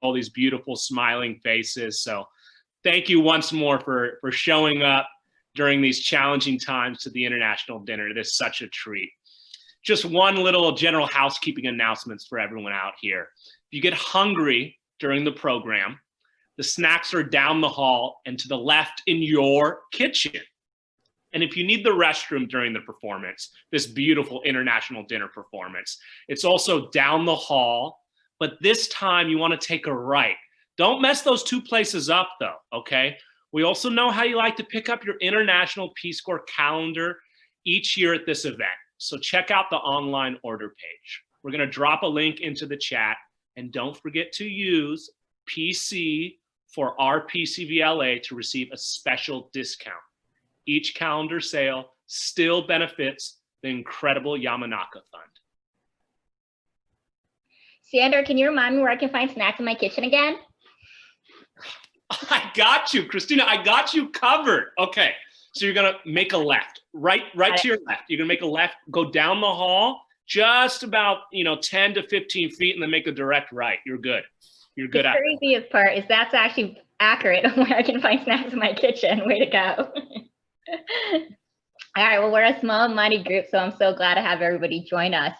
all these beautiful smiling faces. So thank you once more for showing up during these challenging times to the International Dinner. It is such a treat. Just one little general housekeeping announcements for everyone out here. If you get hungry during the program, the snacks are down the hall and to the left in your kitchen. And if you need the restroom during the performance, this beautiful International Dinner performance, it's also down the hall, but this time you want to take a right. Don't mess those two places up though, okay? We also know how you like to pick up your International Peace Corps calendar each year at this event. So check out the online order page. We're going to drop a link into the chat, and don't forget to use PC for RPCVLA to receive a special discount. Each calendar sale still benefits the incredible Yamanaka Fund. Sandra, can you remind me where I can find snacks in my kitchen again? I got you, Christina. I got you covered. Okay, so you're gonna make a left, right to your left. You're gonna make a left, go down the hall, just about 10 to 15 feet, and then make a direct right. You're good. You're good. The craziest part is that's actually accurate on where I can find snacks in my kitchen. Way to go. All right, well, we're a small, mighty group, so I'm so glad to have everybody join us.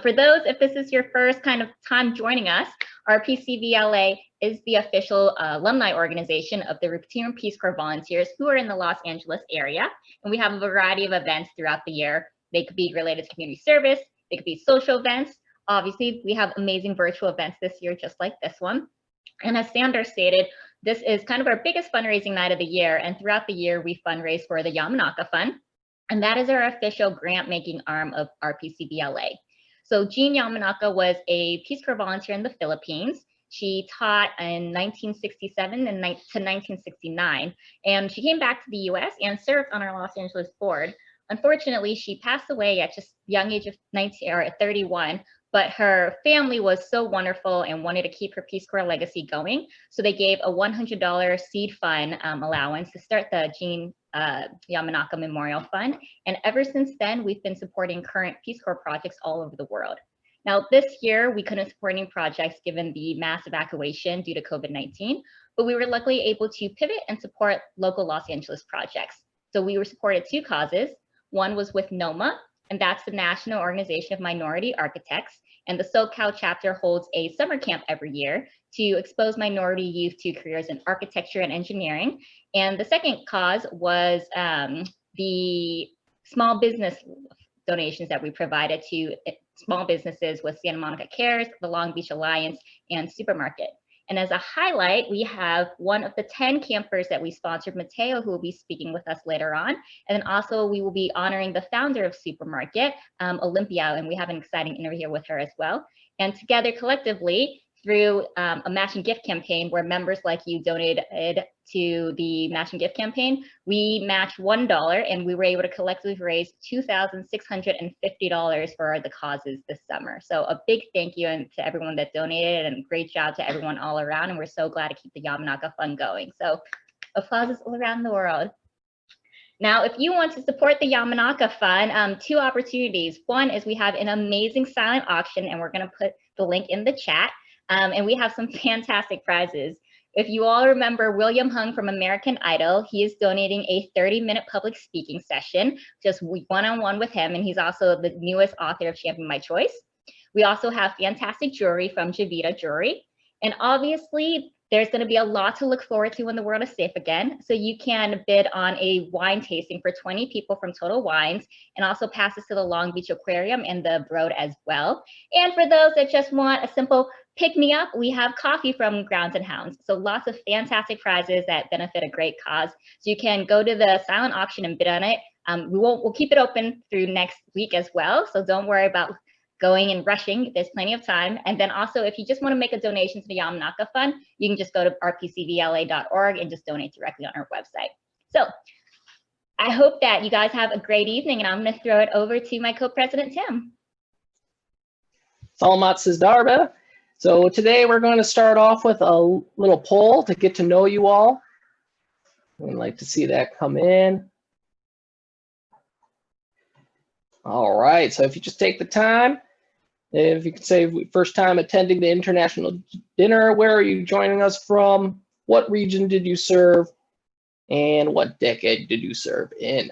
For those, if this is your first kind of time joining us, RPCVLA is the official alumni organization of the Rupert Peace Corps volunteers who are in the Los Angeles area. And we have a variety of events throughout the year. They could be related to community service, they could be social events. Obviously, we have amazing virtual events this year, just like this one. And as Sandra stated, this is kind of our biggest fundraising night of the year. And throughout the year, we fundraise for the Yamanaka Fund. And that is our official grant-making arm of RPCVLA. So Jean Yamanaka was a Peace Corps volunteer in the Philippines. She taught in 1967 to 1969. And she came back to the US and served on our Los Angeles board. Unfortunately, she passed away at just young age of 31. But her family was so wonderful and wanted to keep her Peace Corps legacy going. So they gave a $100 seed fund allowance to start the Jean Yamanaka Memorial Fund. And ever since then, we've been supporting current Peace Corps projects all over the world. Now, this year, we couldn't support any projects given the mass evacuation due to COVID-19, but we were luckily able to pivot and support local Los Angeles projects. So we were supported two causes. One was with NOMA, and that's the National Organization of Minority Architects. And the SoCal chapter holds a summer camp every year to expose minority youth to careers in architecture and engineering. And the second cause was the small business donations that we provided to small businesses with Santa Monica Cares, the Long Beach Alliance, and Supermarket. And as a highlight, we have one of the 10 campers that we sponsored, Mateo, who will be speaking with us later on. And then also we will be honoring the founder of Supermarket, Olympia, and we have an exciting interview with her as well. And together collectively, through a matching gift campaign where members like you donated to the matching gift campaign, we matched $1 and we were able to collectively raise $2,650 for the causes this summer. So a big thank you to everyone that donated, and great job to everyone all around. And we're so glad to keep the Yamanaka Fund going. So applauses all around the world. Now, if you want to support the Yamanaka Fund, two opportunities. One is we have an amazing silent auction, and we're going to put the link in the chat. And we have some fantastic prizes. If you all remember William Hung from American Idol, he is donating a 30-minute public speaking session, just one-on-one with him, and he's also the newest author of Champion My Choice. We also have fantastic jewelry from Javita Jewelry. And obviously, there's going to be a lot to look forward to when the world is safe again. So you can bid on a wine tasting for 20 people from Total Wines, and also passes to the Long Beach Aquarium and the Broad as well. And for those that just want a simple pick me up, we have coffee from Grounds and Hounds. So lots of fantastic prizes that benefit a great cause. So you can go to the silent auction and bid on it. We'll keep it open through next week as well. So don't worry about going and rushing. There's plenty of time. And then also, if you just want to make a donation to the Yamanaka Fund, you can just go to rpcvla.org and just donate directly on our website. So I hope that you guys have a great evening, and I'm going to throw it over to my co-president, Tim. Salamat Sizdarba. So today we're going to start off with a little poll to get to know you all. I'd like to see that come in. All right, so if you just take the time If you could say first time attending the international dinner, where are you joining us from? What region did you serve? And what decade did you serve in?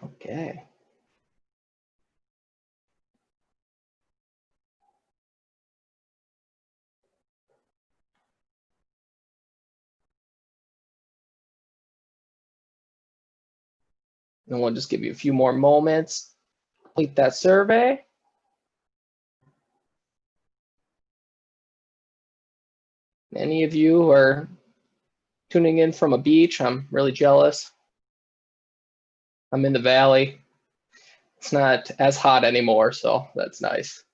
Okay. And we'll just give you a few more moments to complete that survey. Any of you who are tuning in from a beach, I'm really jealous. I'm in the valley. It's not as hot anymore, so that's nice.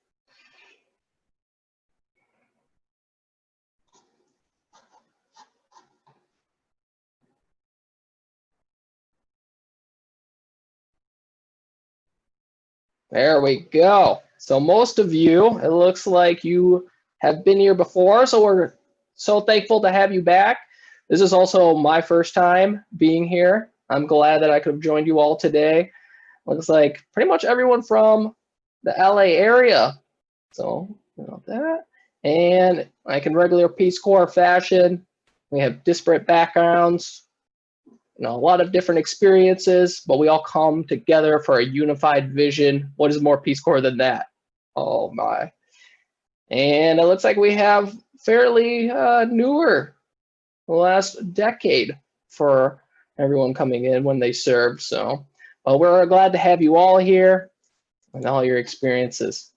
There we go. So most of you, it looks like you have been here before, so we're so thankful to have you back. This is also my first time being here. I'm glad that I could have joined you all today. Looks like pretty much everyone from the LA area. So, you know that. And like in regular Peace Corps fashion, we have disparate backgrounds, you know, a lot of different experiences, but we all come together for a unified vision. What is more Peace Corps than that? Oh my. And it looks like we have fairly newer, the last decade for everyone coming in when they serve. So we're glad to have you all here and all your experiences.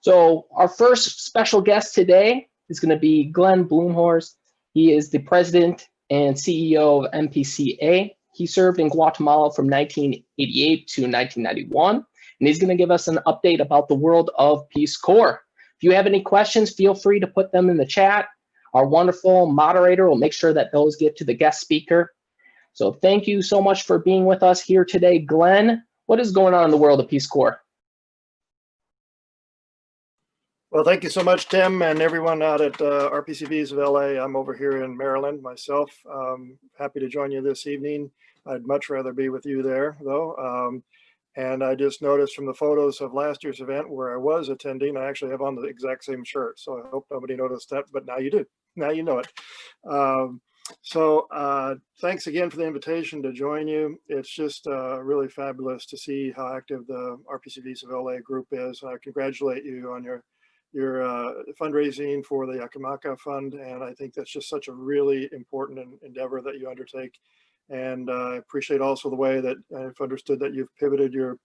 So our first special guest today is going to be Glenn Blumhorst. He is the president and CEO of RPCVLA. He served in Guatemala from 1988 to 1991, and he's going to give us an update about the world of Peace Corps. If you have any questions, feel free to put them in the chat. Our wonderful moderator will make sure that those get to the guest speaker. So thank you so much for being with us here today, Glenn. What is going on in the world of Peace Corps? Well, thank you so much, Tim, and everyone out at RPCVLA. I'm over here in Maryland myself. Happy to join you this evening. I'd much rather be with you there, though. And I just noticed from the photos of last year's event where I was attending, I actually have on the exact same shirt. So I hope nobody noticed that, but now you do. Now you know it. Thanks again for the invitation to join you. It's just really fabulous to see how active the RPCVLA group is. I congratulate you on your fundraising for the Yakamaka Fund, and I think that's just such a really important endeavor that you undertake. And I appreciate also the way that I've understood that you've pivoted your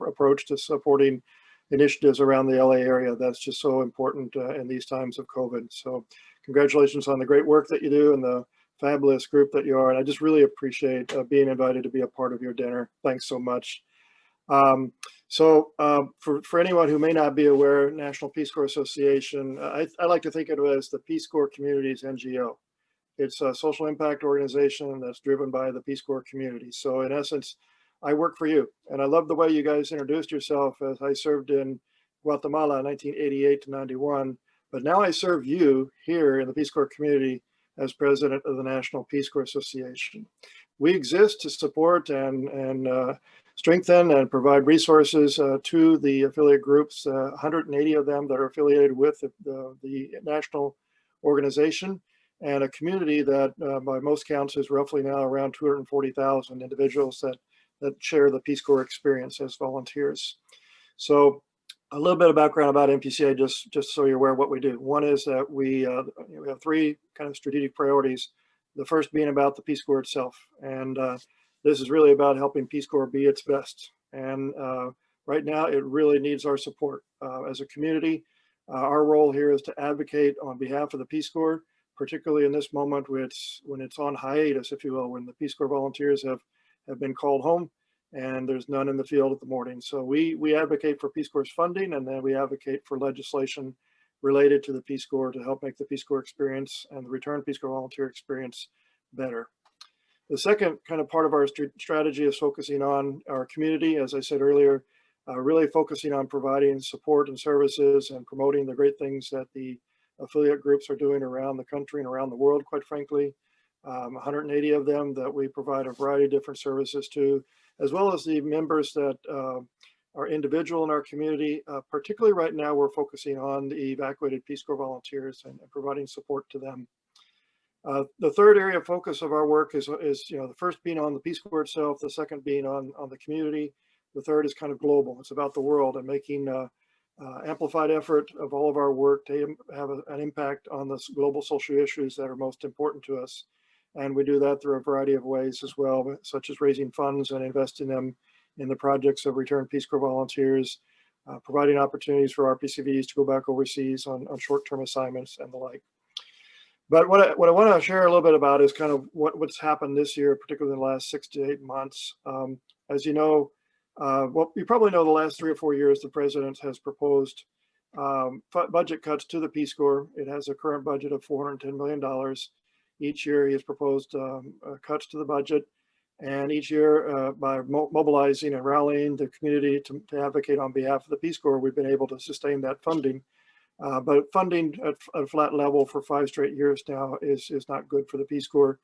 approach to supporting initiatives around the LA area. That's just so important in these times of COVID. So congratulations on the great work that you do and the fabulous group that you are. And I just really appreciate being invited to be a part of your dinner. Thanks so much. For anyone who may not be aware, National Peace Corps Association, I like to think of it as the Peace Corps Community's NGO. It's a social impact organization that's driven by the Peace Corps community. So in essence, I work for you. And I love the way you guys introduced yourself, as I served in Guatemala 1988 to 91. But now I serve you here in the Peace Corps community as president of the National Peace Corps Association. We exist to support and strengthen and provide resources to the affiliate groups, 180 of them that are affiliated with the national organization, and a community that by most counts is roughly now around 240,000 individuals that share the Peace Corps experience as volunteers. So a little bit of background about MPCA, just so you're aware of what we do. One is that we have three kind of strategic priorities. The first being about the Peace Corps itself. And this is really about helping Peace Corps be its best. And right now it really needs our support. As a community, our role here is to advocate on behalf of the Peace Corps, particularly in this moment when it's on hiatus, if you will, when the Peace Corps volunteers have been called home and there's none in the field at the morning. So we advocate for Peace Corps funding, and then we advocate for legislation related to the Peace Corps to help make the Peace Corps experience and the return Peace Corps volunteer experience better. The second kind of part of our strategy is focusing on our community. As I said earlier, really focusing on providing support and services and promoting the great things that the affiliate groups are doing around the country and around the world, quite frankly. 180 of them that we provide a variety of different services to, as well as the members that are individual in our community. Particularly right now, we're focusing on the evacuated Peace Corps volunteers and providing support to them. The third area of focus of our work is the first being on the Peace Corps itself, the second being on the community. The third is kind of global. It's about the world and making amplified effort of all of our work to have an impact on the global social issues that are most important to us. And we do that through a variety of ways as well, such as raising funds and investing them in the projects of returned Peace Corps volunteers, providing opportunities for RPCVs to go back overseas on short-term assignments and the like. But what I want to share a little bit about is kind of what's happened this year, particularly in the last 6 to 8 months. As you know, well, you probably know the last 3 or 4 years, the president has proposed budget cuts to the Peace Corps. It has a current budget of $410 million. Each year he has proposed cuts to the budget. And each year, by mobilizing and rallying the community to advocate on behalf of the Peace Corps, we've been able to sustain that funding. But funding at a flat level for 5 straight years now is not good for the Peace Corps.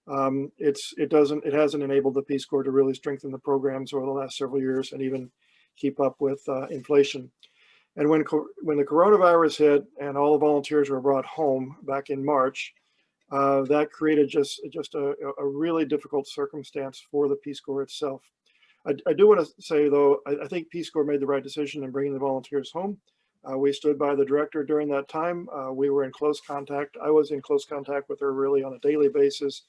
It hasn't enabled the Peace Corps to really strengthen the programs over the last several years and even keep up with inflation. And when the coronavirus hit and all the volunteers were brought home back in March, that created just a really difficult circumstance for the Peace Corps itself. I do want to say, though, I think Peace Corps made the right decision in bringing the volunteers home. We stood by the director during that time. We were in close contact. I was in close contact with her really on a daily basis,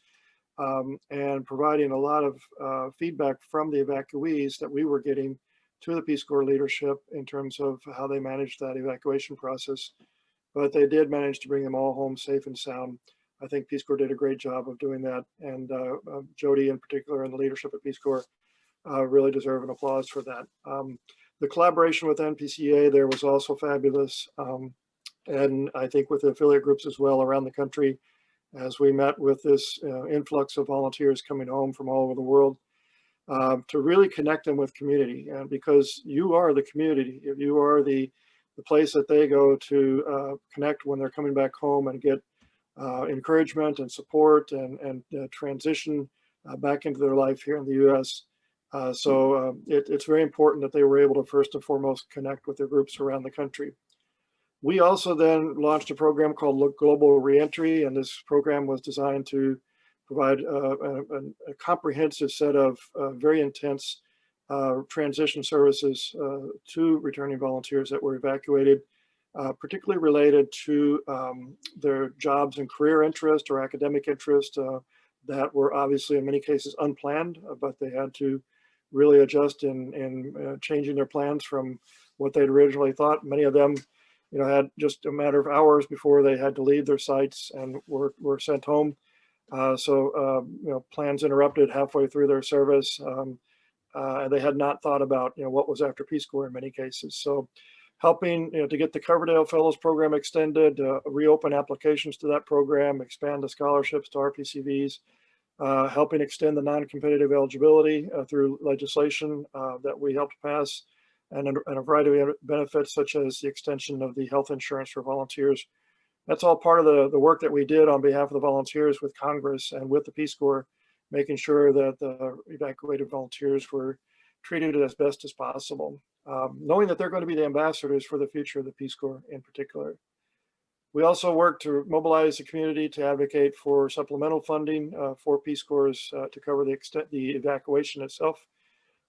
and providing a lot of feedback from the evacuees that we were getting to the Peace Corps leadership in terms of how they managed that evacuation process. But they did manage to bring them all home safe and sound. I think Peace Corps did a great job of doing that, and Jody in particular and the leadership at Peace Corps really deserve an applause for that. The collaboration with NPCA there was also fabulous, and I think with the affiliate groups as well around the country, as we met with this influx of volunteers coming home from all over the world, to really connect them with community. And because you are the community, if you are the place that they go to connect when they're coming back home and get encouragement and support and transition back into their life here in the U.S. So it's very important that they were able to first and foremost connect with their groups around the country. We also then launched a program called Global Reentry, and this program was designed to provide a comprehensive set of very intense transition services to returning volunteers that were evacuated, particularly related to their jobs and career interest or academic interest that were obviously in many cases unplanned, but they had to really adjust in changing their plans from what they'd originally thought. Many of them, had just a matter of hours before they had to leave their sites and were sent home. So plans interrupted halfway through their service. And they had not thought about what was after Peace Corps in many cases. So helping to get the Coverdale Fellows Program extended, reopen applications to that program, expand the scholarships to RPCVs, helping extend the non-competitive eligibility through legislation that we helped pass, and a variety of benefits such as the extension of the health insurance for volunteers. That's all part of the work that we did on behalf of the volunteers with Congress and with the Peace Corps, making sure that the evacuated volunteers were treated as best as possible, knowing that they're going to be the ambassadors for the future of the Peace Corps in particular. We also work to mobilize the community to advocate for supplemental funding for Peace Corps to cover the evacuation itself.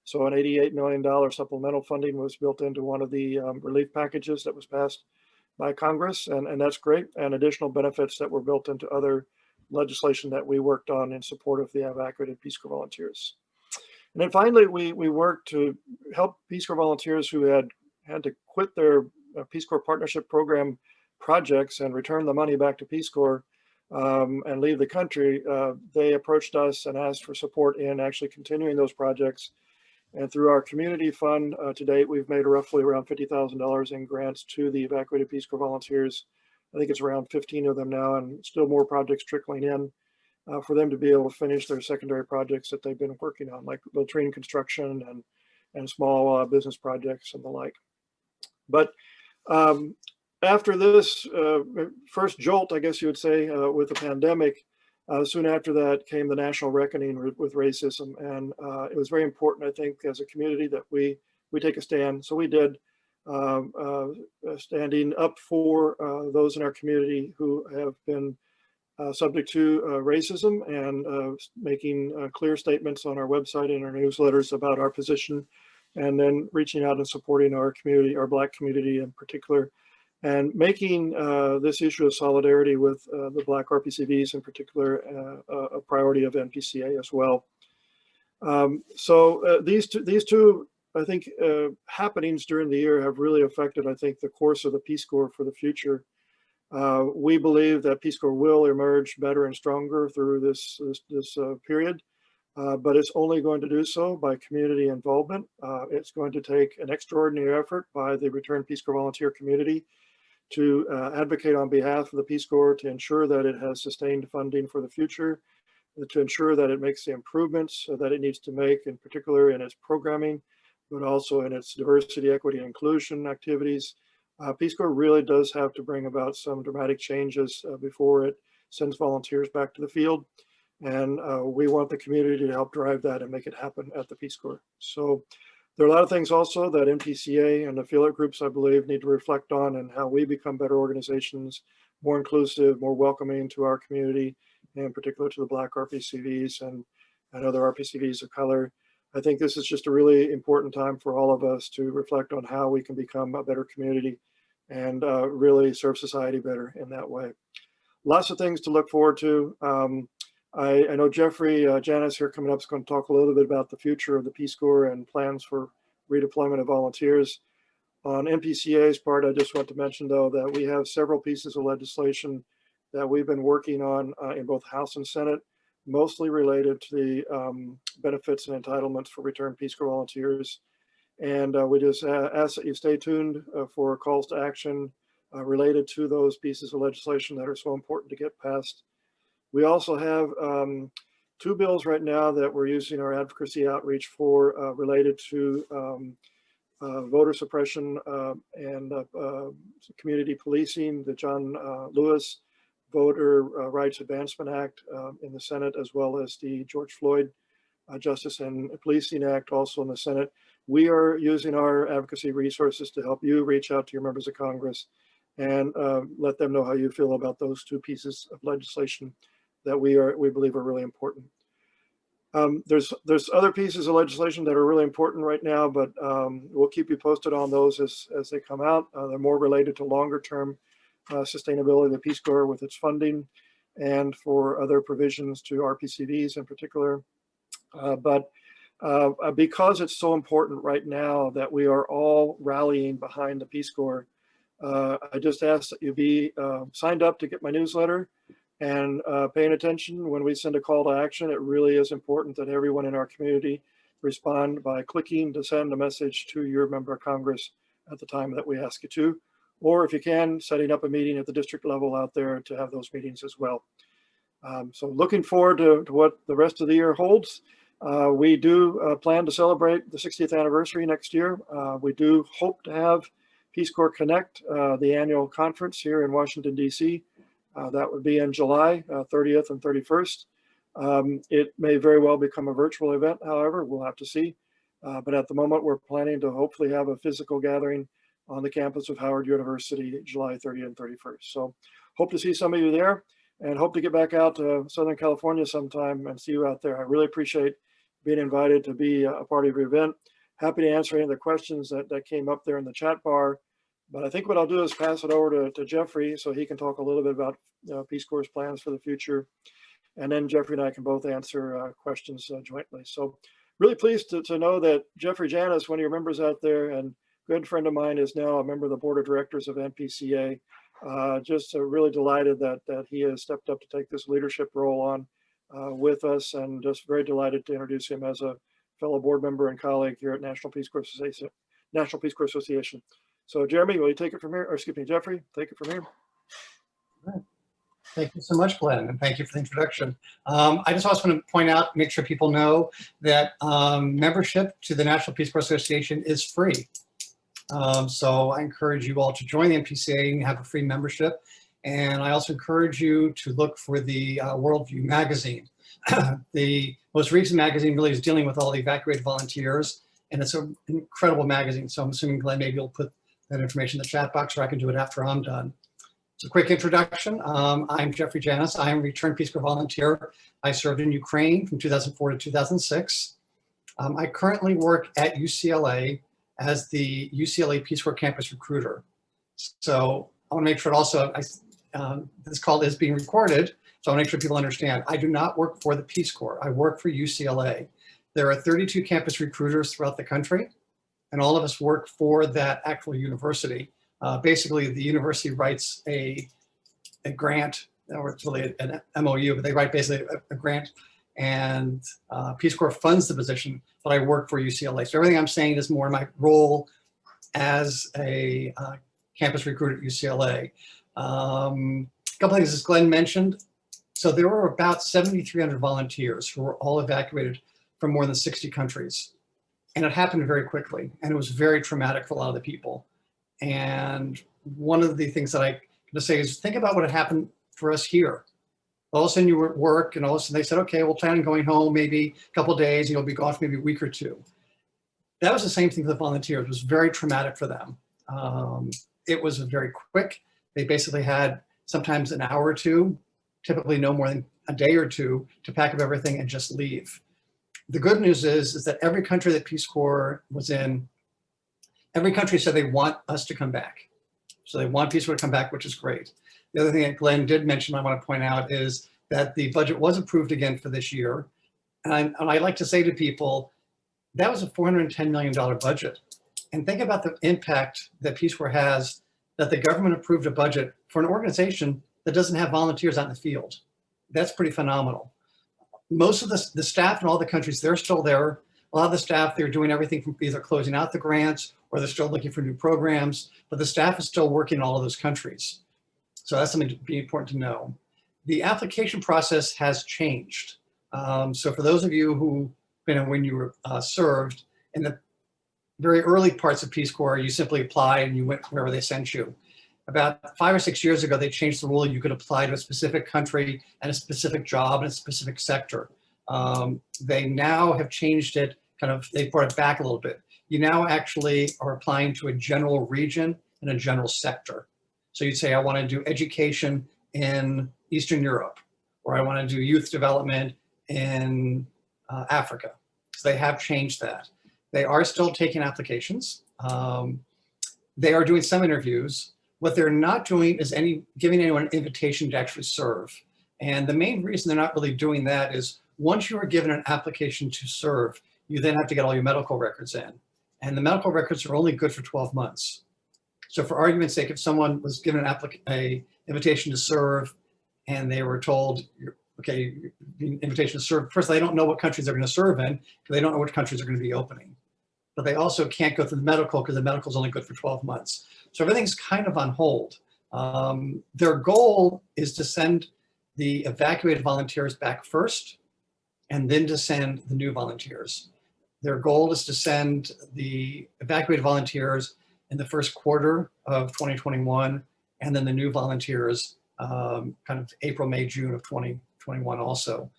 So an $88 million supplemental funding was built into one of the relief packages that was passed by Congress, and that's great, and additional benefits that were built into other legislation that we worked on in support of the evacuated Peace Corps volunteers. And then finally, we worked to help Peace Corps volunteers who had to quit their Peace Corps Partnership Program projects and return the money back to Peace Corps and leave the country. They approached us and asked for support in actually continuing those projects. And through our community fund to date, we've made roughly around $50,000 in grants to the evacuated Peace Corps volunteers. I think it's around 15 of them now, and still more projects trickling in for them to be able to finish their secondary projects that they've been working on, like latrine construction and and small business projects and the like. But after this first jolt, I guess you would say, with the pandemic, soon after that came the national reckoning with racism. And it was very important, I think, as a community that we take a stand. So we did, standing up for those in our community who have been subject to racism, and making clear statements on our website and our newsletters about our position, and then reaching out and supporting our community, our Black community in particular, and making this issue of solidarity with the Black RPCVs in particular a priority of NPCA as well. So these two, I think, happenings during the year have really affected, I think, the course of the Peace Corps for the future. We believe that Peace Corps will emerge better and stronger through this period, but it's only going to do so by community involvement. It's going to take an extraordinary effort by the returned Peace Corps volunteer community to advocate on behalf of the Peace Corps to ensure that it has sustained funding for the future, to ensure that it makes the improvements that it needs to make, in particular in its programming, but also in its diversity, equity, and inclusion activities. Peace Corps really does have to bring about some dramatic changes before it sends volunteers back to the field. And we want the community to help drive that and make it happen at the Peace Corps. So there are a lot of things also that NPCA and affiliate groups, I believe, need to reflect on, and how we become better organizations, more inclusive, more welcoming to our community, and in particular to the Black RPCVs and other RPCVs of color. I think this is just a really important time for all of us to reflect on how we can become a better community and really serve society better in that way. Lots of things to look forward to. I know Jeffrey Janis here coming up is going to talk a little bit about the future of the Peace Corps and plans for redeployment of volunteers. On NPCA's part, I just want to mention, though, that we have several pieces of legislation that we've been working on in both House and Senate, mostly related to the benefits and entitlements for returned Peace Corps volunteers. And we just ask that you stay tuned for calls to action related to those pieces of legislation that are so important to get passed. We also have two bills right now that we're using our advocacy outreach for related to voter suppression and community policing, the John Lewis Voter Rights Advancement Act in the Senate, as well as the George Floyd Justice and Policing Act also in the Senate. We are using our advocacy resources to help you reach out to your members of Congress and let them know how you feel about those two pieces of legislation that we believe are really important. There's other pieces of legislation that are really important right now, but we'll keep you posted on those as they come out. They're more related to longer term sustainability of the Peace Corps with its funding, and for other provisions to RPCVs in particular. But because it's so important right now that we are all rallying behind the Peace Corps, I just ask that you be signed up to get my newsletter and paying attention when we send a call to action. It really is important that everyone in our community respond by clicking to send a message to your member of Congress at the time that we ask you to, or if you can, setting up a meeting at the district level out there to have those meetings as well. So looking forward to what the rest of the year holds. We do plan to celebrate the 60th anniversary next year. We do hope to have Peace Corps Connect, the annual conference here in Washington, D.C. That would be in July 30th and 31st. It may very well become a virtual event, however, we'll have to see. But at the moment, we're planning to hopefully have a physical gathering on the campus of Howard University, July 30th and 31st. So hope to see some of you there, and hope to get back out to Southern California sometime and see you out there. I really appreciate being invited to be a part of your event. Happy to answer any of the questions that came up there in the chat bar. But I think what I'll do is pass it over to Jeffrey so he can talk a little bit about Peace Corps' plans for the future. And then Jeffrey and I can both answer questions jointly. So really pleased to know that Jeffrey Janis, one of your members out there and good friend of mine, is now a member of the board of directors of NPCA. Just really delighted that he has stepped up to take this leadership role on with us, and just very delighted to introduce him as a fellow board member and colleague here at National Peace Corps Association. So Jeremy, will you take it from here? Or excuse me, Jeffrey, take it from here. Thank you so much, Glenn, and thank you for the introduction. I just also want to point out, make sure people know that membership to the National Peace Corps Association is free. So I encourage you all to join the NPCA and have a free membership. And I also encourage you to look for the Worldview magazine. The most recent magazine really is dealing with all the evacuated volunteers, and it's an incredible magazine. So I'm assuming Glenn maybe will put that information in the chat box, or I can do it after I'm done. So a quick introduction. I'm Jeffrey Janis. I am a returned Peace Corps volunteer. I served in Ukraine from 2004 to 2006. I currently work at UCLA as the UCLA Peace Corps campus recruiter. So I want to make sure also, this call is being recorded, so I want to make sure people understand. I do not work for the Peace Corps. I work for UCLA. There are 32 campus recruiters throughout the country, and all of us work for that actual university. Basically, the university writes a grant, or it's really an MOU, but they write basically a grant, and Peace Corps funds the position, but I work for UCLA. So everything I'm saying is more my role as a campus recruiter at UCLA. A couple things, as Glenn mentioned. So there were about 7,300 volunteers who were all evacuated from more than 60 countries. And it happened very quickly, and it was very traumatic for a lot of the people. And one of the things that I going to say is, think about what had happened for us here. All of a sudden you were at work, and all of a sudden they said, okay, we'll plan on going home maybe a couple of days, and you'll be gone for maybe a week or two. That was the same thing for the volunteers. It was very traumatic for them. It was very quick. They basically had sometimes an hour or two, typically no more than a day or two, to pack up everything and just leave. The good news is that every country that Peace Corps was in, every country said they want us to come back. So they want Peace Corps to come back, which is great. The other thing that Glenn did mention, I want to point out, is that the budget was approved again for this year. And I like to say to people, that was a $410 million budget. And think about the impact that Peace Corps has, that the government approved a budget for an organization that doesn't have volunteers out in the field. That's pretty phenomenal. Most of the staff in all the countries, they're still there. A lot of the staff, they're doing everything from either closing out the grants or they're still looking for new programs, but the staff is still working in all of those countries. So that's something to be important to know. The application process has changed. So for those of you who, when you were served, in the very early parts of Peace Corps, you simply applied and you went wherever they sent you. About 5 or 6 years ago, they changed the rule. You could apply to a specific country and a specific job in a specific sector. They now have changed it, they brought it back a little bit. You now actually are applying to a general region and a general sector. So you'd say, I want to do education in Eastern Europe, or I want to do youth development in Africa. So they have changed that. They are still taking applications. They are doing some interviews. What they're not doing is giving anyone an invitation to actually serve. And the main reason they're not really doing that is, once you are given an application to serve, you then have to get all your medical records in. And the medical records are only good for 12 months. So for argument's sake, if someone was given an invitation to serve and they were told, okay, the invitation to serve, first, they don't know what countries they're going to serve in, because they don't know which countries are going to be opening. But they also can't go through the medical, because the medical is only good for 12 months. So everything's kind of on hold. Their goal is to send the evacuated volunteers back first, and then to send the new volunteers. Their goal is to send the evacuated volunteers in the first quarter of 2021, and then the new volunteers kind of April, May, June of 2021 also.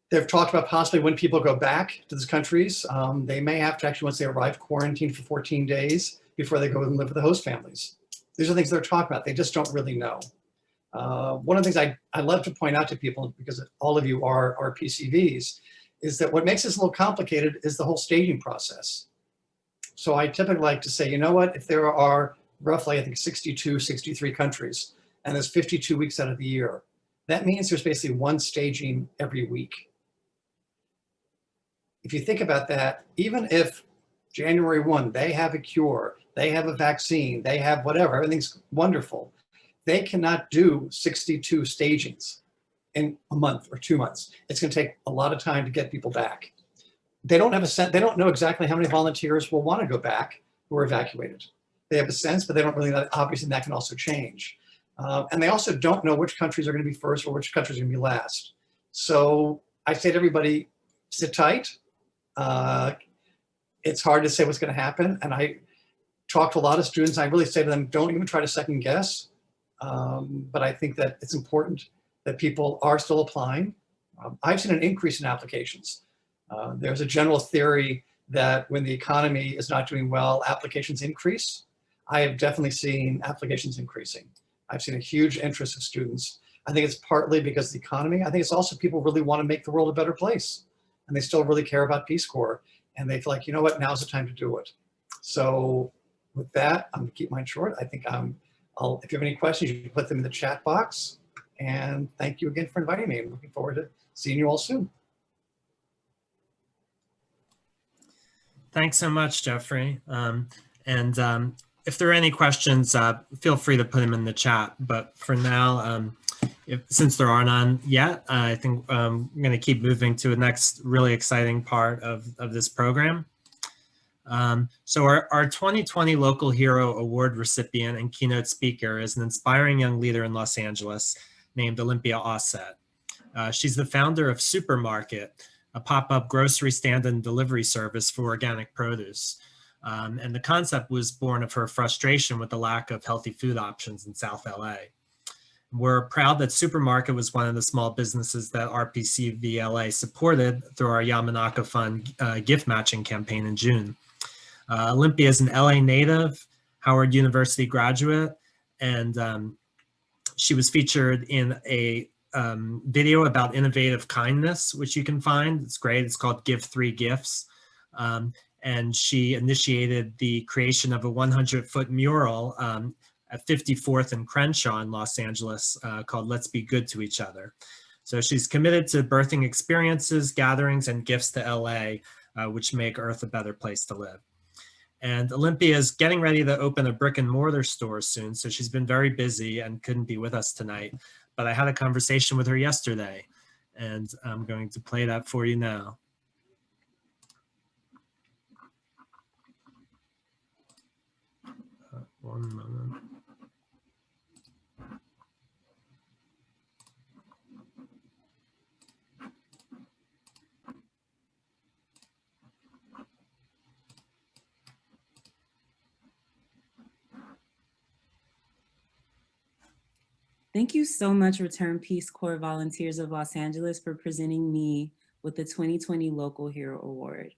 They've talked about possibly when people go back to these countries, they may have to actually, once they arrive, quarantine for 14 days before they go and live with the host families. These are things they're talking about. They just don't really know. One of the things I love to point out to people, because all of you are RPCVs, is that what makes this a little complicated is the whole staging process. So I typically like to say, you know what, if there are roughly, I think, 62, 63 countries, and there's 52 weeks out of the year, that means there's basically one staging every week. If you think about that, even if January 1, they have a cure, they have a vaccine, they have whatever, everything's wonderful, they cannot do 62 stagings in a month or 2 months. It's going to take a lot of time to get people back. They don't have a sense, they don't know exactly how many volunteers will want to go back who are evacuated. They have a sense, but they don't really know. Obviously, that can also change. And they also don't know which countries are going to be first or which countries are going to be last. So I say to everybody, sit tight. It's hard to say what's going to happen. And I talk to a lot of students. I really say to them, don't even try to second guess. But I think that it's important that people are still applying. I've seen an increase in applications. There's a general theory that when the economy is not doing well, applications increase. I have definitely seen applications increasing. I've seen a huge interest of students. I think it's partly because of the economy. I think it's also people really want to make the world a better place, and they still really care about Peace Corps, and they feel like, you know what, now's the time to do it. So with that, I'm gonna keep mine short. I think if you have any questions, you can put them in the chat box. And thank you again for inviting me. I'm looking forward to seeing you all soon. Thanks so much, Jeffrey. If there are any questions, feel free to put them in the chat. But for now, since there are none yet, I think I'm going to keep moving to the next really exciting part of this program. So our 2020 Local Hero Award recipient and keynote speaker is an inspiring young leader in Los Angeles named Olympia Offset. She's the founder of Supermarket, a pop-up grocery stand and delivery service for organic produce. And the concept was born of her frustration with the lack of healthy food options in South LA. We're proud that Supermarket was one of the small businesses that RPCVLA supported through our Yamanaka Fund gift matching campaign in June. Olympia is an LA native, Howard University graduate, and she was featured in a video about innovative kindness, which you can find. It's great. It's called Give 3 Gifts. And she initiated the creation of a 100-foot mural at 54th and Crenshaw in Los Angeles called Let's Be Good to Each Other. So she's committed to birthing experiences, gatherings, and gifts to LA, which make Earth a better place to live. And Olympia is getting ready to open a brick and mortar store soon, so she's been very busy and couldn't be with us tonight. But I had a conversation with her yesterday, and I'm going to play that for you now. One moment. Thank you so much, Return Peace Corps Volunteers of Los Angeles, for presenting me with the 2020 Local Hero Award.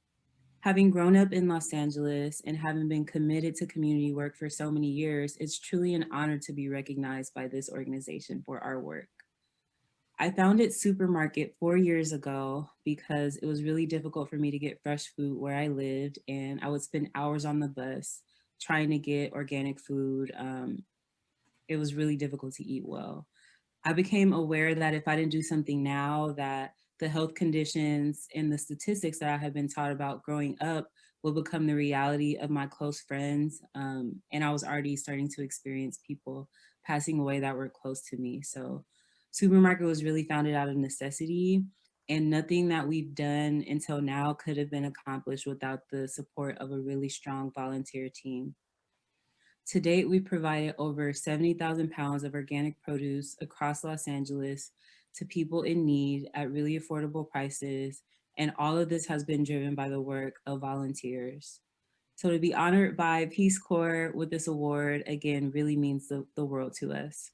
Having grown up in Los Angeles and having been committed to community work for so many years, it's truly an honor to be recognized by this organization for our work. I founded Supermarket 4 years ago because it was really difficult for me to get fresh food where I lived, and I would spend hours on the bus trying to get organic food. It was really difficult to eat well. I became aware that if I didn't do something now, that the health conditions and the statistics that I had been taught about growing up will become the reality of my close friends. And I was already starting to experience people passing away that were close to me. So Supermarket was really founded out of necessity, and nothing that we've done until now could have been accomplished without the support of a really strong volunteer team. To date, we've provided over 70,000 pounds of organic produce across Los Angeles to people in need at really affordable prices, and all of this has been driven by the work of volunteers. So to be honored by Peace Corps with this award, again, really means the world to us.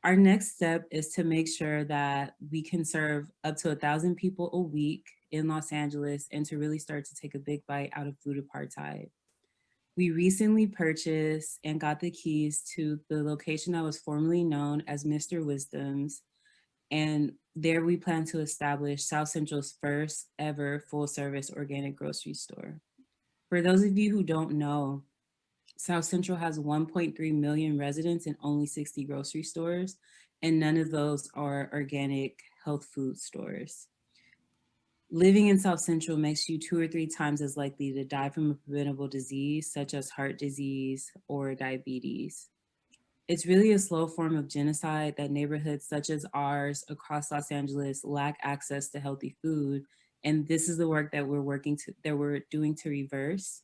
Our next step is to make sure that we can serve up to 1,000 people a week in Los Angeles and to really start to take a big bite out of food apartheid. We recently purchased and got the keys to the location that was formerly known as Mr. Wisdom's, and there we plan to establish South Central's first ever full service organic grocery store. For those of you who don't know, South Central has 1.3 million residents and only 60 grocery stores, and none of those are organic health food stores. Living in South Central makes you 2 or 3 times as likely to die from a preventable disease such as heart disease or diabetes. It's really a slow form of genocide that neighborhoods such as ours across Los Angeles lack access to healthy food, and this is the work that we're doing to reverse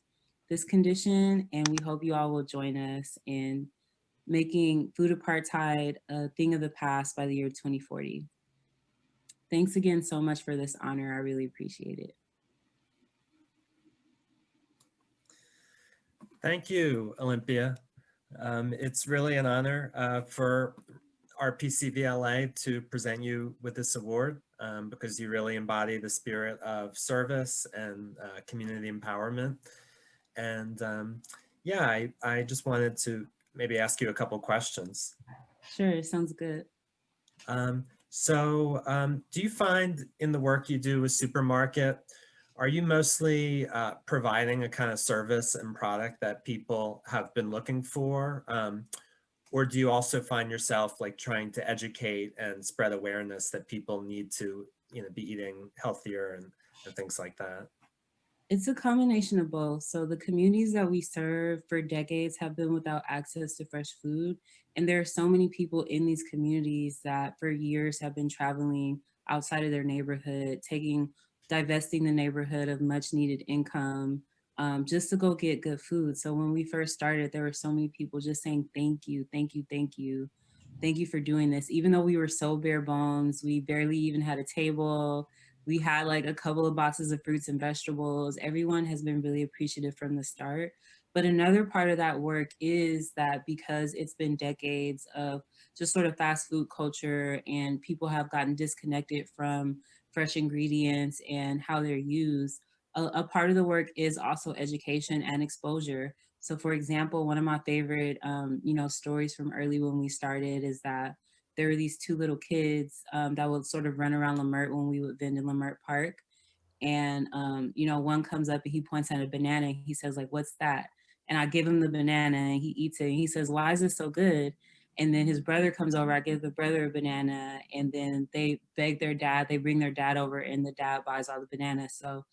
this condition, and we hope you all will join us in making food apartheid a thing of the past by the year 2040. Thanks again so much for this honor. I really appreciate it. Thank you, Olympia. It's really an honor for RPCVLA to present you with this award because you really embody the spirit of service and community empowerment. And yeah, I just wanted to maybe ask you a couple questions. Sure, sounds good. Do you find in the work you do with supermarket, are you mostly providing a kind of service and product that people have been looking for? Or do you also find yourself like trying to educate and spread awareness that people need to, be eating healthier and things like that? It's a combination of both. So the communities that we serve for decades have been without access to fresh food. And there are so many people in these communities that for years have been traveling outside of their neighborhood, divesting the neighborhood of much needed income just to go get good food. So when we first started, there were so many people just saying, thank you, thank you, thank you. Thank you for doing this. Even though we were so bare bones, we barely even had a table. We had like a couple of boxes of fruits and vegetables. Everyone has been really appreciative from the start. But another part of that work is that because it's been decades of just sort of fast food culture and people have gotten disconnected from fresh ingredients and how they're used, a part of the work is also education and exposure. So for example, one of my favorite, stories from early when we started is that there were these two little kids that would sort of run around Lamert when we would vend in Lamert Park. And, one comes up and he points at a banana and he says like, what's that? And I give him the banana and he eats it. And he says, why is this so good? And then his brother comes over, I give the brother a banana and then they beg their dad, they bring their dad over and the dad buys all the bananas. So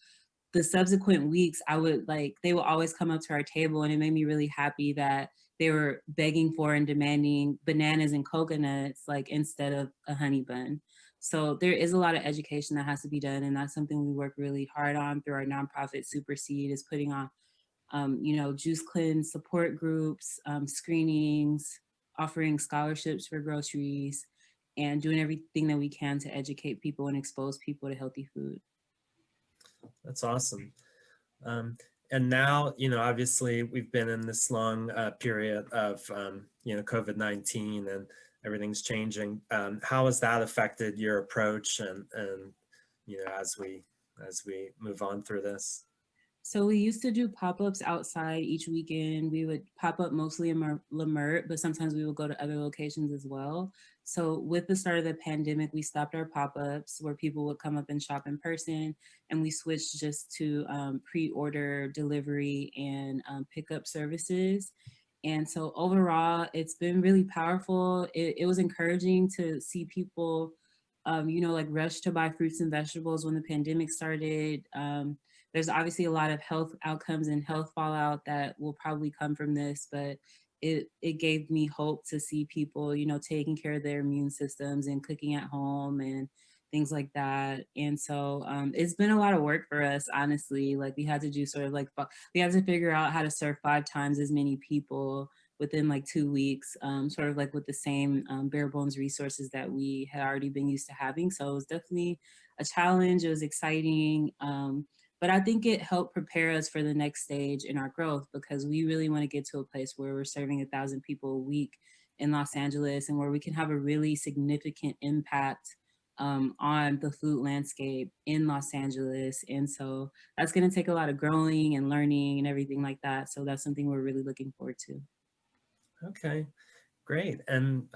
the subsequent weeks, they would always come up to our table and it made me really happy that they were begging for and demanding bananas and coconuts, like instead of a honey bun. So there is a lot of education that has to be done. And that's something we work really hard on through our nonprofit Superseed is putting on, juice cleanse support groups, screenings, offering scholarships for groceries, and doing everything that we can to educate people and expose people to healthy food. That's awesome. And now, obviously we've been in this long period of, COVID-19 and everything's changing. How has that affected your approach and as we move on through this? So we used to do pop-ups outside each weekend. We would pop up mostly in Lamert, but sometimes we would go to other locations as well. So with the start of the pandemic, we stopped our pop-ups where people would come up and shop in person, and we switched just to pre-order delivery and pickup services. And so overall, it's been really powerful. It was encouraging to see people, rush to buy fruits and vegetables when the pandemic started. There's obviously a lot of health outcomes and health fallout that will probably come from this, but it gave me hope to see people, taking care of their immune systems and cooking at home and things like that. And so it's been a lot of work for us, honestly. Like we had to do we had to figure out how to serve 5 times as many people within like 2 weeks, sort of like with the same bare bones resources that we had already been used to having. So it was definitely a challenge. It was exciting. But I think it helped prepare us for the next stage in our growth because we really want to get to a place where we're serving 1,000 people a week in Los Angeles and where we can have a really significant impact on the food landscape in Los Angeles. And so that's going to take a lot of growing and learning and everything like that. So that's something we're really looking forward to. Okay, great. And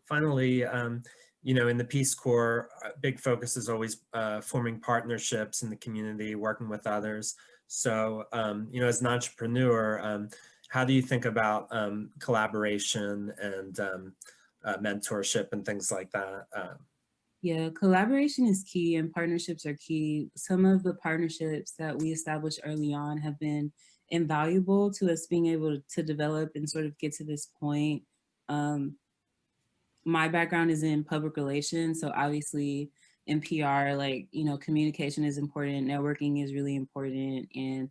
finally, in the Peace Corps, a big focus is always forming partnerships in the community, working with others. So, as an entrepreneur, how do you think about collaboration and mentorship and things like that? Yeah, collaboration is key and partnerships are key. Some of the partnerships that we established early on have been invaluable to us being able to develop and sort of get to this point. My background is in public relations, so obviously in PR, communication is important, networking is really important, and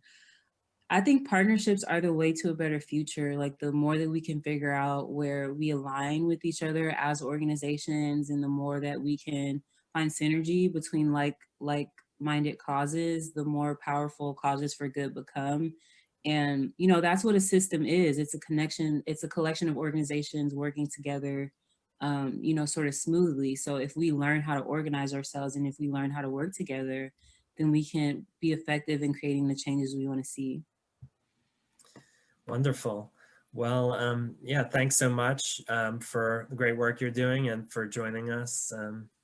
I think partnerships are the way to a better future. Like the more that we can figure out where we align with each other as organizations, and the more that we can find synergy between like-minded causes, the more powerful causes for good become. And you know, that's what a system is. It's a connection. It's a collection of organizations working together, you know, sort of smoothly. So if we learn how to organize ourselves, and if we learn how to work together, then we can be effective in creating the changes we want to see. Wonderful. Well, yeah, thanks so much for the great work you're doing and for joining us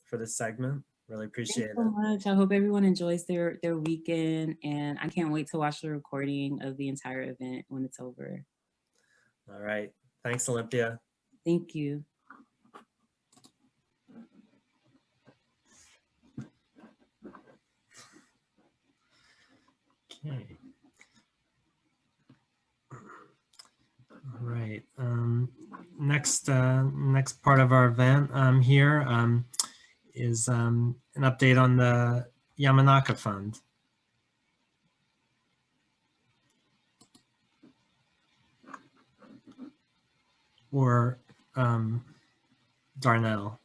for this segment. Really appreciate Thanks so much. I hope everyone enjoys their weekend, and I can't wait to watch the recording of the entire event when it's over. All right. Thanks, Olympia. Thank you. Okay. All right. Next part of our event here is an update on the Yamanaka Fund. Or Darnell.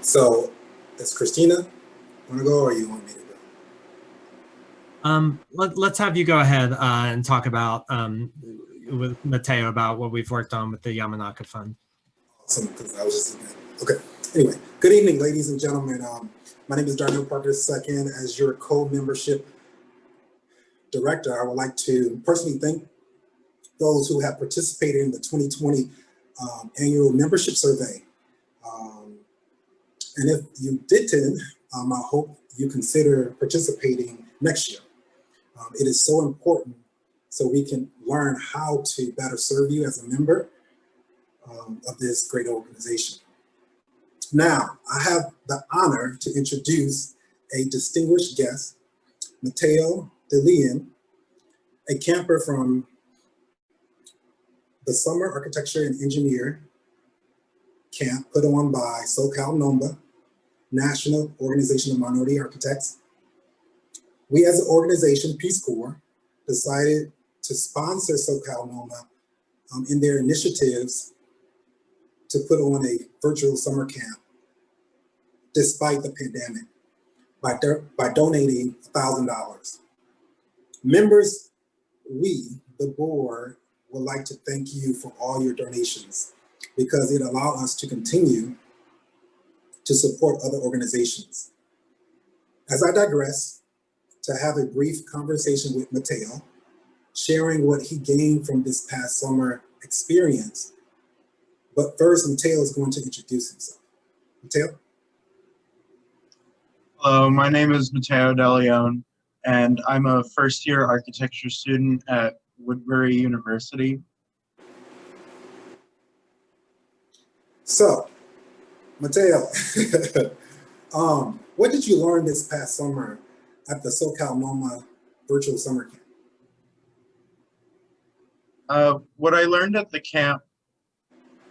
So, is Christina want to go, or you want me to go? Let's have you go ahead and talk about with Mateo about what we've worked on with the Yamanaka Fund. Awesome, because I was just thinking. Okay. Anyway, good evening, ladies and gentlemen. My name is Darnell Parker II. As your co-membership director, I would like to personally thank those who have participated in the 2020 annual membership survey. And if you didn't, I hope you consider participating next year. It is so important so we can learn how to better serve you as a member of this great organization. Now, I have the honor to introduce a distinguished guest, Mateo DeLeon, a camper from the Summer Architecture and Engineer Camp put on by SoCal NOMA, National Organization of Minority Architects. We as an organization, Peace Corps, decided to sponsor SoCal NOMA in their initiatives to put on a virtual summer camp despite the pandemic by donating $1,000. Members, we, the board, would like to thank you for all your donations because it allowed us to continue to support other organizations. As I digress, to have a brief conversation with Mateo, sharing what he gained from this past summer experience. But first, Mateo is going to introduce himself. Mateo? Hello, my name is Mateo DeLeon, and I'm a first-year architecture student at Woodbury University. So, Mateo, what did you learn this past summer at the SoCal NOMA virtual summer camp? What I learned at the camp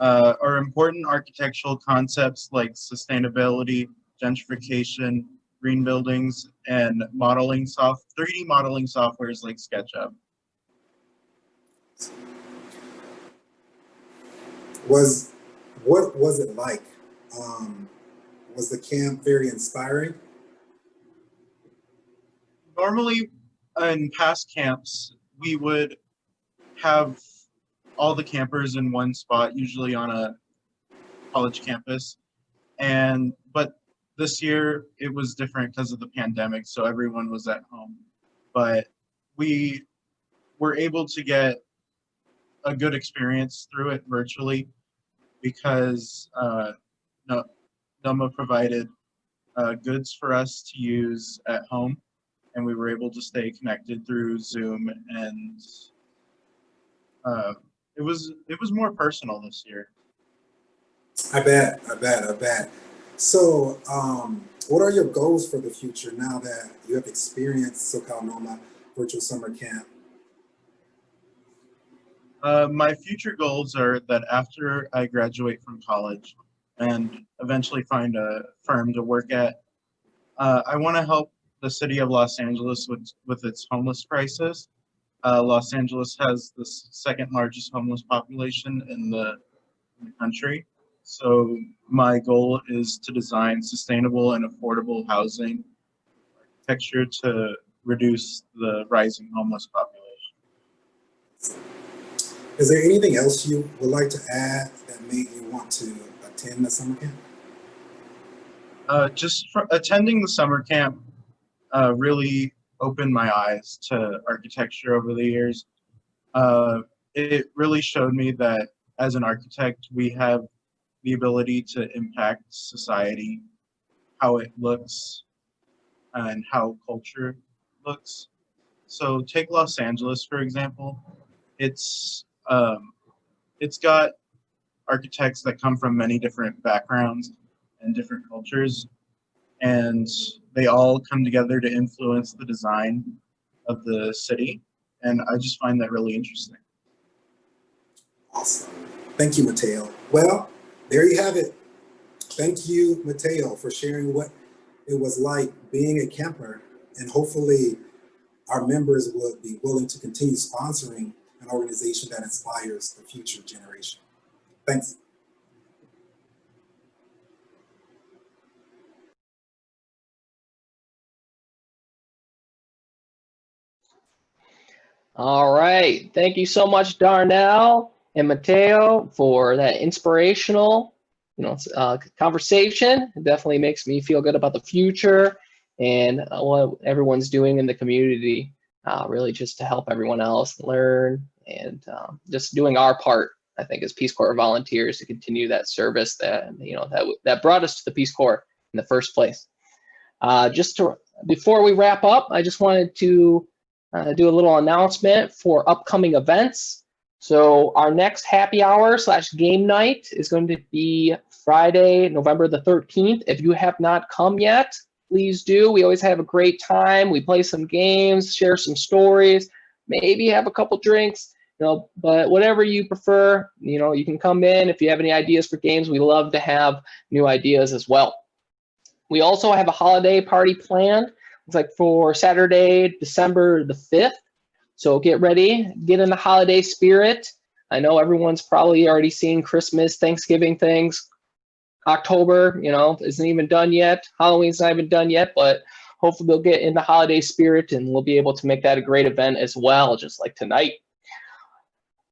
are important architectural concepts like sustainability, gentrification, green buildings, and 3D modeling softwares like SketchUp. What was it like? Was the camp very inspiring? Normally, in past camps, we would have all the campers in one spot, usually on a college campus. But this year it was different because of the pandemic, so everyone was at home. But we were able to get a good experience through it virtually because NOMA provided goods for us to use at home, and we were able to stay connected through Zoom, and it was more personal this year. I bet. So, what are your goals for the future now that you have experienced SoCal NOMA virtual summer camp? My future goals are that after I graduate from college and eventually find a firm to work at, I want to help the city of Los Angeles with its homeless crisis. Los Angeles has the second largest homeless population in the country. So my goal is to design sustainable and affordable housing architecture to reduce the rising homeless population. Is there anything else you would like to add that made you want to attend the summer camp? Attending the summer camp really opened my eyes to architecture over the years. It really showed me that as an architect, we have the ability to impact society, how it looks, and how culture looks. So take Los Angeles, for example. It's got architects that come from many different backgrounds and different cultures, and they all come together to influence the design of the city. And I just find that really interesting. Awesome. Thank you, Mateo. Well, there you have it. Thank you, Mateo, for sharing what it was like being a camper, and hopefully our members would be willing to continue sponsoring an organization that inspires the future generation. Thanks. All right. Thank you so much, Darnell and Mateo, for that inspirational, conversation. It definitely makes me feel good about the future and what everyone's doing in the community, really just to help everyone else learn and just doing our part, I think, as Peace Corps volunteers to continue that service that, that brought us to the Peace Corps in the first place. Before we wrap up, I just wanted to do a little announcement for upcoming events. So our next happy hour / game night is going to be Friday, November the 13th. If you have not come yet, please do. We always have a great time. We play some games, share some stories, maybe have a couple drinks, but whatever you prefer, you can come in. If you have any ideas for games, we love to have new ideas as well. We also have a holiday party planned. It's like for Saturday, December the 5th. So get ready, get in the holiday spirit. I know everyone's probably already seen Christmas, Thanksgiving things. October, isn't even done yet. Halloween's not even done yet, but hopefully they'll get in the holiday spirit and we'll be able to make that a great event as well, just like tonight.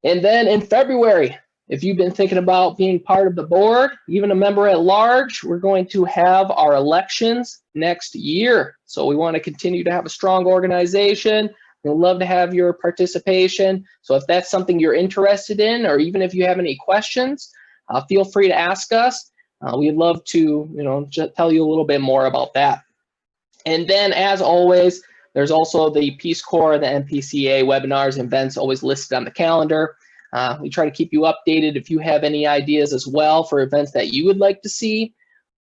And then in February, if you've been thinking about being part of the board, even a member at large, we're going to have our elections next year. So we want to continue to have a strong organization. We'd love to have your participation. So if that's something you're interested in, or even if you have any questions, feel free to ask us. We'd love to, just tell you a little bit more about that. And then, as always, there's also the Peace Corps, the MPCA webinars and events always listed on the calendar. We try to keep you updated. If you have any ideas as well for events that you would like to see,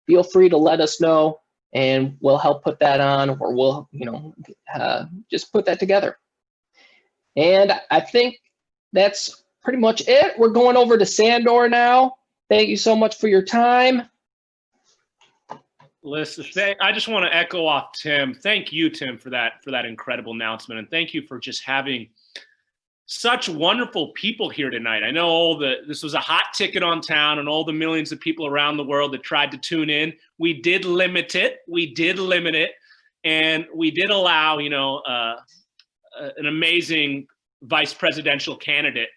feel free to let us know and we'll help put that on, or we'll, just put that together. And I think that's pretty much it. We're going over to Sandor now. Thank you so much for your time. Listen, I just want to echo off Tim. Thank you, Tim, for that incredible announcement, and thank you for just having such wonderful people here tonight. I know this was a hot ticket on town, and all the millions of people around the world that tried to tune in. We did limit it. And we did allow, an amazing vice presidential candidate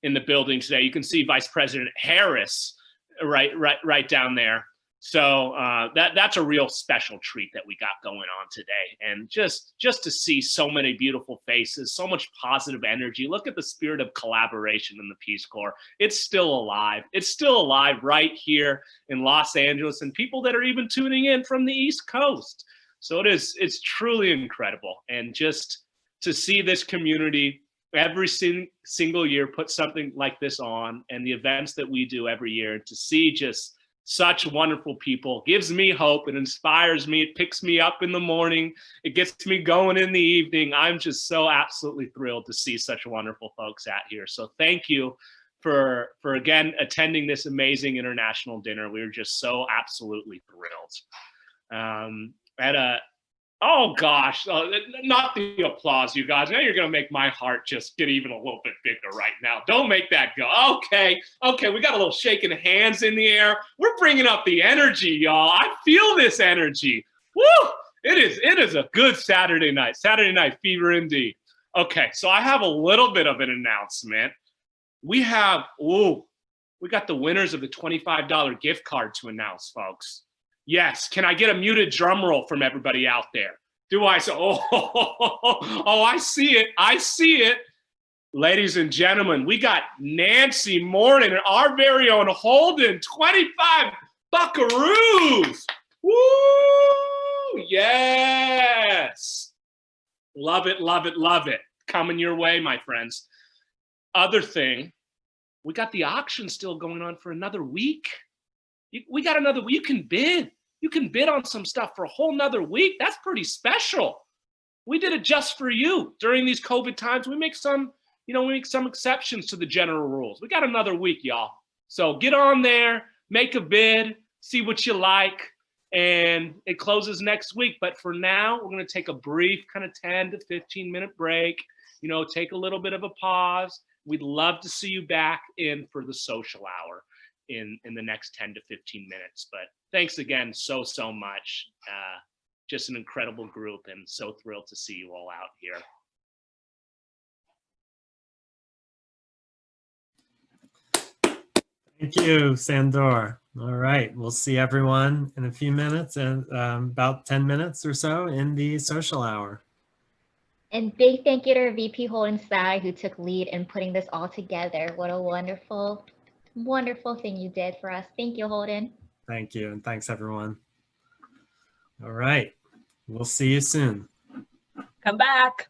in the building today. You can see Vice President Harris right down there. So that's a real special treat that we got going on today. And just to see so many beautiful faces, so much positive energy. Look at the spirit of collaboration in the Peace Corps. It's still alive. It's still alive right here in Los Angeles, and people that are even tuning in from the East Coast. So it's truly incredible. And just to see this community every single year put something like this on, and the events that we do every year, to see just Such wonderful people. Gives me hope. It inspires me. It picks me up in the morning. It gets me going in the evening. I'm just so absolutely thrilled to see such wonderful folks out here. So thank you for again attending this amazing international dinner. We were just so absolutely thrilled. Oh gosh, not the applause, you guys. Now you're gonna make my heart just get even a little bit bigger right now. Don't make that go. Okay, we got a little shaking hands in the air. We're bringing up the energy, y'all. I feel this energy. Woo! It is a good Saturday night fever indeed. Okay, so I have a little bit of an announcement. We got the winners of the $25 gift card to announce, folks. Yes, can I get a muted drum roll from everybody out there? Do I say, I see it, I see it. Ladies and gentlemen, we got Nancy Morning and our very own Holden, 25 buckaroos. Woo, yes. Love it, love it, love it. Coming your way, my friends. Other thing, we got the auction still going on for another week. We got another, you can bid. You can bid on some stuff for a whole nother week. That's pretty special. We did it just for you during these COVID times. We make some exceptions to the general rules. We got another week, y'all. So get on there, make a bid, see what you like, and it closes next week. But for now, we're gonna take a brief kind of 10 to 15 minute break, take a little bit of a pause. We'd love to see you back in for the social hour in the next 10 to 15 minutes. But thanks again so much. Just an incredible group and so thrilled to see you all out here. Thank you, Sandor. All right, we'll see everyone in a few minutes and about 10 minutes or so in the social hour. And big thank you to our VP Holden Tsai, who took lead in putting this all together. What a wonderful thing you did for us. Thank you, Holden. Thank you, and thanks everyone. All right, we'll see you soon. Come back.